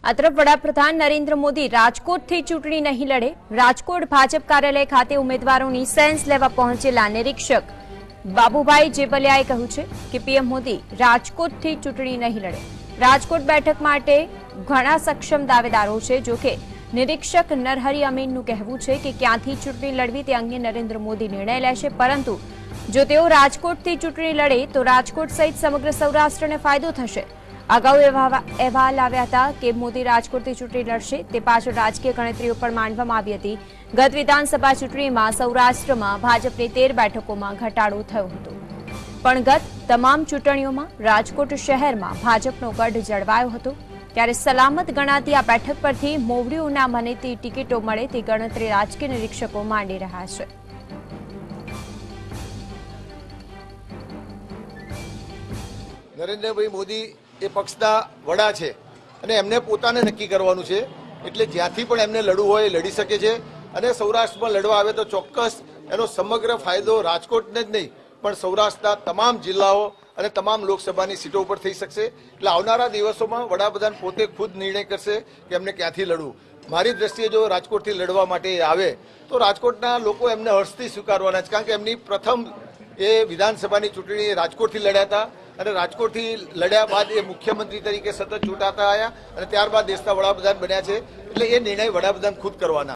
આ તરફ વડાપ્રધાન નરેન્દ્ર મોદી રાજકોટથી ચૂંટણી નહીં લડે। રાજકોટ ભાજપ કાર્યાલય ખાતે ઉમેદવારોની સેન્સ લેવા પહોંચેલા નિરીક્ષક બાબુભાઈ જેબલિયાએ કહ્યું છે કે પીએમ મોદી રાજકોટથી ચૂંટણી નહીં લડે। રાજકોટ બેઠક માટે ઘણા સક્ષમ દાવેદારો છે, જો કે નિરીક્ષક નરહરી અમીનનું કહેવું છે કે ક્યાંથી ચૂંટણી લડવી તે અંગે નરેન્દ્ર મોદી નિર્ણય લેશે, પરંતુ જો તેઓ રાજકોટથી ચૂંટણી લડે તો રાજકોટ સહિત સમગ્ર સૌરાષ્ટ્રને ફાયદો થશે। અગાઉ અહેવાલ આવ્યા હતા કે મોદી રાજકોટથી ચૂંટણી લડશે, તે પાછળ રાજકીય ગણતરીઓ પણ માંડવામાં આવી હતી। ગત વિધાનસભા ચૂંટણીમાં સૌરાષ્ટ્રમાં ભાજપની 13 બેઠકોમાં ઘટાડો થયો હતો, પણ ગત તમામ ચૂંટણીઓમાં રાજકોટ શહેરમાં ભાજપનો ગઢ જળવાયો હતો। ત્યારે સલામત ગણાતી આ બેઠક પરથી મોવડીઓના મનેથી ટિકિટો મળે તે ગણતરી રાજકીય નિરીક્ષકો માંડી રહ્યા છે। નરેન્દ્રભાઈ મોદી એ પક્ષના વડા છે અને એમને પોતાને નક્કી કરવાનું છે, એટલે જ્યાંથી પણ એમને લડવું હોય લડી શકે છે। અને સૌરાષ્ટ્રમાં લડવા આવે તો ચોક્કસ એનો સમગ્ર ફાયદો રાજકોટને જ નહીં પણ સૌરાષ્ટ્રના તમામ જિલ્લાઓ અને તમામ લોકસભાની સીટો ઉપર થઈ શકશે। એટલે આવનારા દિવસોમાં વડાપ્રધાન પોતે ખુદ નિર્ણય કરશે કે એમને ક્યાંથી લડવું। મારી દ્રષ્ટિએ જો રાજકોટથી લડવા માટે આવે તો રાજકોટના લોકો એમને હર્ષથી સ્વીકારવાના છે, કારણ કે એમની પ્રથમ એ વિધાનસભાની ચૂંટણી રાજકોટથી લડ્યા હતા અને રાજકોટથી લડ્યા બાદ એ મુખ્યમંત્રી તરીકે સતત ચૂંટાતા આવ્યા અને ત્યારબાદ દેશના વડાપ્રધાન બન્યા છે, એટલે એ નિર્ણય વડાપ્રધાન ખુદ કરવાના।